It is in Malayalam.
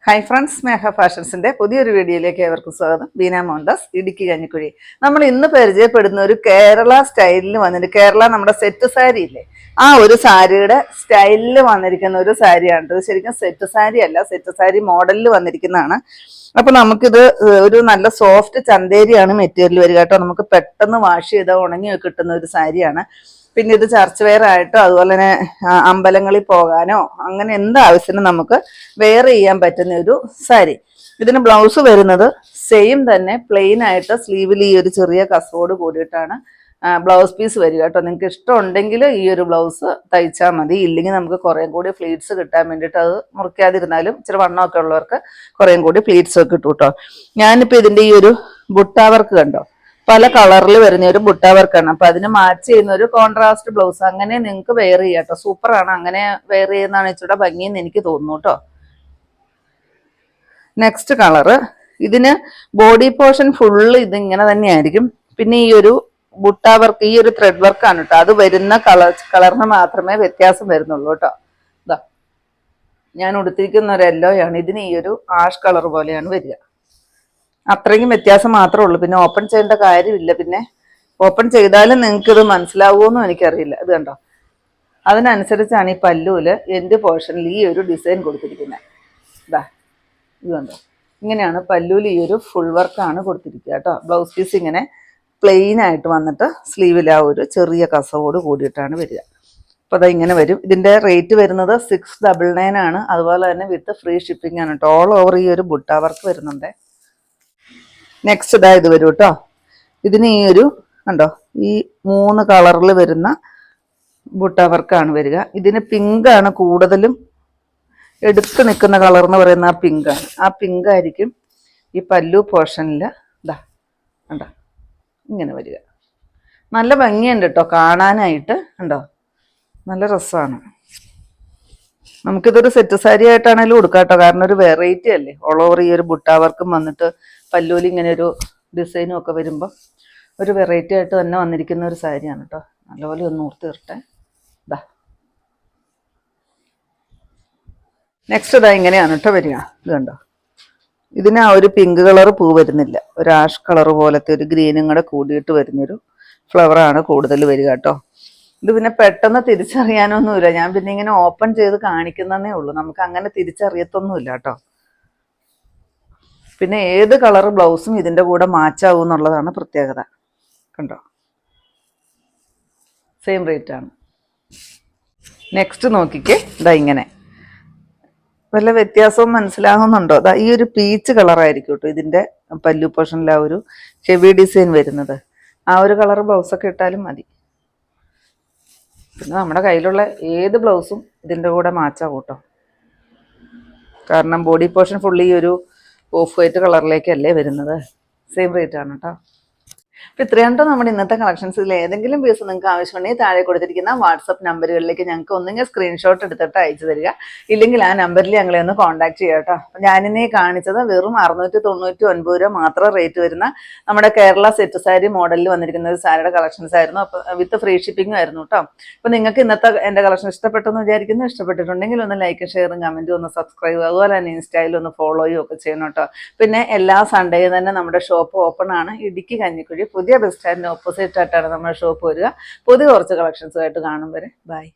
ഹായ് ഫ്രണ്ട്സ്, മേഘ ഫാഷൻസിന്റെ പുതിയൊരു വീഡിയോയിലേക്ക് ഏവർക്കും സ്വാഗതം. ബീന മോഹൻദാസ്, ഇടുക്കി കഞ്ഞിക്കുഴി. നമ്മൾ ഇന്ന് പരിചയപ്പെടുന്ന ഒരു കേരള സ്റ്റൈലിൽ വന്നിട്ട്, കേരള നമ്മുടെ സെറ്റ് സാരി ഇല്ലേ, ആ ഒരു സാരിയുടെ സ്റ്റൈലിൽ വന്നിരിക്കുന്ന ഒരു സാരിയാണ്. ഇത് ശരിക്കും സെറ്റ് സാരി അല്ല, സെറ്റ് സാരി മോഡലിൽ വന്നിരിക്കുന്നതാണ്. അപ്പൊ നമുക്കിത് ഒരു നല്ല സോഫ്റ്റ് ചന്തേരിയാണ് മെറ്റീരിയൽ വരിക കേട്ടോ. നമുക്ക് പെട്ടെന്ന് വാഷ് ചെയ്താൽ ഉണങ്ങി കിട്ടുന്ന ഒരു സാരിയാണ്. പിന്നെ ഇത് ചർച്ച് വെയർ ആയിട്ടോ അതുപോലെ തന്നെ അമ്പലങ്ങളിൽ പോകാനോ അങ്ങനെ എന്താവശ്യത്തിനും നമുക്ക് വെയർ ചെയ്യാൻ പറ്റുന്ന ഒരു സാരി. ഇതിന് ബ്ലൗസ് വരുന്നത് സെയിം തന്നെ പ്ലെയിൻ ആയിട്ട് സ്ലീവിൽ ഈ ഒരു ചെറിയ കസവോട് കൂടിയിട്ടാണ് ബ്ലൗസ് പീസ് വരിക കേട്ടോ. നിങ്ങൾക്ക് ഇഷ്ടമുണ്ടെങ്കിൽ ഈ ഒരു ബ്ലൗസ് തയ്ച്ചാൽ മതി. ഇല്ലെങ്കിൽ നമുക്ക് കുറേം കൂടി ഫ്ലീറ്റ്സ് കിട്ടാൻ വേണ്ടിയിട്ട് അത് മുറിക്കാതിരുന്നാലും ഇച്ചിരി വണ്ണമൊക്കെ ഉള്ളവർക്ക് കുറേം കൂടി ഫ്ലീറ്റ്സ് ഒക്കെ കിട്ടും കേട്ടോ. ഞാനിപ്പോൾ ഇതിൻ്റെ ഈ ഒരു ബുട്ടാ വർക്ക് കണ്ടോ, പല കളറിൽ വരുന്ന ഒരു ബുട്ട വർക്കാണ്. അപ്പൊ അതിന് മാച്ച് ചെയ്യുന്ന ഒരു കോൺട്രാസ്റ്റ് ബ്ലൗസ് അങ്ങനെ നിങ്ങൾക്ക് വെയർ ചെയ്യാം കേട്ടോ. സൂപ്പറാണ്. അങ്ങനെ വെയർ ചെയ്യുന്നതാണ് ഇച്ചിരി ഭംഗിയെന്ന് എനിക്ക് തോന്നുന്നു കേട്ടോ. നെക്സ്റ്റ് കളറ്, ഇതിന് ബോഡി പോർഷൻ ഫുള്ള് ഇതിങ്ങനെ തന്നെയായിരിക്കും. പിന്നെ ഈ ഒരു ബുട്ട വർക്ക്, ഈ ഒരു ത്രെഡ് വർക്കാണ് കേട്ടോ. അത് വരുന്ന കളറിന് മാത്രമേ വ്യത്യാസം വരുന്നുള്ളൂ കേട്ടോ. ഇതാ ഞാൻ ഉടുത്തിരിക്കുന്ന ഒരു യെല്ലോയാണ്, ഇതിന് ഈ ഒരു ആഷ് കളർ പോലെയാണ് വരിക. അത്രയും വ്യത്യാസം മാത്രമേ ഉള്ളൂ. പിന്നെ ഓപ്പൺ ചെയ്യേണ്ട കാര്യമില്ല. പിന്നെ ഓപ്പൺ ചെയ്താലും നിങ്ങൾക്ക് ഇത് മനസ്സിലാവുമെന്നും എനിക്കറിയില്ല. ഇത് കണ്ടോ, അതിനനുസരിച്ചാണ് ഈ പല്ലൂല് എൻഡ് പോർഷനിൽ ഈ ഒരു ഡിസൈൻ കൊടുത്തിരിക്കുന്നത്. ഇതാ ഇത് കണ്ടോ, ഇങ്ങനെയാണ് പല്ലൂല് ഈ ഒരു ഫുൾ വർക്കാണ് കൊടുത്തിരിക്കുക കേട്ടോ. ബ്ലൗസ് പീസ് ഇങ്ങനെ പ്ലെയിൻ ആയിട്ട് വന്നിട്ട് സ്ലീവിൽ ആ ഒരു ചെറിയ കസവോട് കൂടിയിട്ടാണ് വരിക. അപ്പോൾ അത് ഇങ്ങനെ വരും. ഇതിൻ്റെ റേറ്റ് വരുന്നത് 699 ആണ്. അതുപോലെ തന്നെ വിത്ത് ഫ്രീ ഷിപ്പിംഗ് ആണ് കേട്ടോ. ഓൾ ഓവർ ഈ ഒരു ബുട്ട വർക്ക് വരുന്നുണ്ട്. നെക്സ്റ്റ് ഇതാ ഇത് വരും കേട്ടോ. ഇതിന് ഈ ഒരു കണ്ടോ, ഈ 3 കളറിൽ വരുന്ന ബുട്ട വർക്കാണ് വരിക. ഇതിന് പിങ്കാണ് കൂടുതലും എടുത്ത് നിൽക്കുന്ന കളർ എന്ന് പറയുന്ന ആ പിങ്കാണ്. ആ പിങ്ക് ആയിരിക്കും ഈ പല്ലു പോർഷനിൽ ഇതാ കണ്ടോ ഇങ്ങനെ വരിക. നല്ല ഭംഗിയുണ്ട് കേട്ടോ കാണാനായിട്ട്. കണ്ടോ, നല്ല രസമാണ്. നമുക്കിതൊരു സെറ്റ് സാരി ആയിട്ടാണെങ്കിലും കൊടുക്കാം കേട്ടോ. കാരണം ഒരു വെറൈറ്റി അല്ലേ. ഓൾ ഓവർ ഈ ഒരു ബുട്ട വർക്കും വന്നിട്ട് പല്ലൂല് ഇങ്ങനെ ഒരു ഡിസൈനും ഒക്കെ വരുമ്പോൾ ഒരു വെറൈറ്റി ആയിട്ട് തന്നെ വന്നിരിക്കുന്ന ഒരു സാരിയാണ് കേട്ടോ. നല്ലപോലെ ഒന്ന് ഓർത്ത് തീർട്ടെ. ഇതാ നെക്സ്റ്റ് ഇതാ ഇങ്ങനെയാണ് കേട്ടോ വരിക. ഇത് കണ്ടോ, ഇതിന് ആ ഒരു പിങ്ക് കളർ പൂ വരുന്നില്ല, ഒരു ആഷ് കളർ പോലത്തെ ഒരു ഗ്രീനും കൂടെ കൂടിയിട്ട് വരുന്നൊരു ഫ്ലവറാണ് കൂടുതൽ വരിക കേട്ടോ. ഇത് പിന്നെ പെട്ടെന്ന് തിരിച്ചറിയാനൊന്നുമില്ല. ഞാൻ പിന്നെ ഇങ്ങനെ ഓപ്പൺ ചെയ്ത് കാണിക്കുന്നതേ ഉള്ളൂ. നമുക്ക് അങ്ങനെ തിരിച്ചറിയത്തൊന്നുമില്ല കേട്ടോ. പിന്നെ ഏത് കളർ ബ്ലൗസും ഇതിൻ്റെ കൂടെ മാച്ചാവും എന്നുള്ളതാണ് പ്രത്യേകത. കണ്ടോ, സെയിം റേറ്റ് ആണ്. നെക്സ്റ്റ് നോക്കിക്കേ, ഇതാ ഇങ്ങനെ വല്ല വ്യത്യാസവും മനസ്സിലാകുന്നുണ്ടോ? അതാ ഈ ഒരു പീച്ച് കളറായിരിക്കും കേട്ടോ ഇതിൻ്റെ പല്ലു പോർഷനിൽ ആ ഒരു ഹെവി ഡിസൈൻ വരുന്നത്. ആ ഒരു കളർ ബ്ലൗസൊക്കെ ഇട്ടാലും മതി. പിന്നെ നമ്മുടെ കയ്യിലുള്ള ഏത് ബ്ലൗസും ഇതിൻ്റെ കൂടെ മാച്ചാവും കേട്ടോ. കാരണം ബോഡി പോർഷൻ ഫുള്ളി ഈ ഒരു ഓഫ് വൈറ്റ് കളറിലേക്കല്ലേ വരുന്നത്. സെയിം റേറ്റ് ആണ് കേട്ടോ. അപ്പോൾ ഇത്രയാണ് നമ്മുടെ ഇന്നത്തെ കളക്ഷൻസിൽ ഏതെങ്കിലും പീസ് നിങ്ങൾക്ക് ആവശ്യമുണ്ടെങ്കിൽ താഴെ കൊടുത്തിരിക്കുന്ന വാട്സപ്പ് നമ്പറുകളിലേക്ക് ഞങ്ങൾക്ക് ഒന്നെങ്കിൽ സ്ക്രീൻഷോട്ട് എടുത്തിട്ട് അയച്ചു തരിക, ഇല്ലെങ്കിൽ ആ നമ്പറിൽ ഞങ്ങളെ ഒന്ന് കോൺടാക്ട് ചെയ്യുക കേട്ടോ. അപ്പോൾ ഞാനിന്നെ കാണിച്ചത് വെറും 699 രൂപ മാത്രം റേറ്റ് വരുന്ന നമ്മുടെ കേരള സെറ്റ് സാരി മോഡലിൽ വന്നിരിക്കുന്ന ഒരു സാരിയുടെ കളക്ഷൻസ് ആയിരുന്നു. അപ്പോൾ വിത്ത് ഫ്രീ ഷിപ്പിംഗും ആയിരുന്നു കേട്ടോ. അപ്പോൾ നിങ്ങൾക്ക് ഇന്നത്തെ എൻ്റെ കളക്ഷൻ ഇഷ്ടപ്പെട്ടെന്ന് വിചാരിക്കുന്നു. ഇഷ്ടപ്പെട്ടിട്ടുണ്ടെങ്കിൽ ഒന്ന് ലൈക്കും ഷെയറും കമൻറ്റും ഒന്ന് സബ്സ്ക്രൈബ്, അതുപോലെ തന്നെ ഇൻസ്റ്റയിൽ ഒന്ന് ഫോളോയും ഒക്കെ ചെയ്യണം കേട്ടോ. പിന്നെ എല്ലാ സൺഡേയും തന്നെ നമ്മുടെ ഷോപ്പ് ഓപ്പൺ ആണ്. ഇടുക്കി കഞ്ഞിക്കുഴി പുതിയ ബസ് സ്റ്റാൻഡിന് ഓപ്പോസിറ്റ് ആയിട്ടാണ് നമ്മുടെ ഷോപ്പ് വരിക. പുതിയ കുറച്ച് കളക്ഷൻസുമായിട്ട് കാണും വരെ ബൈ.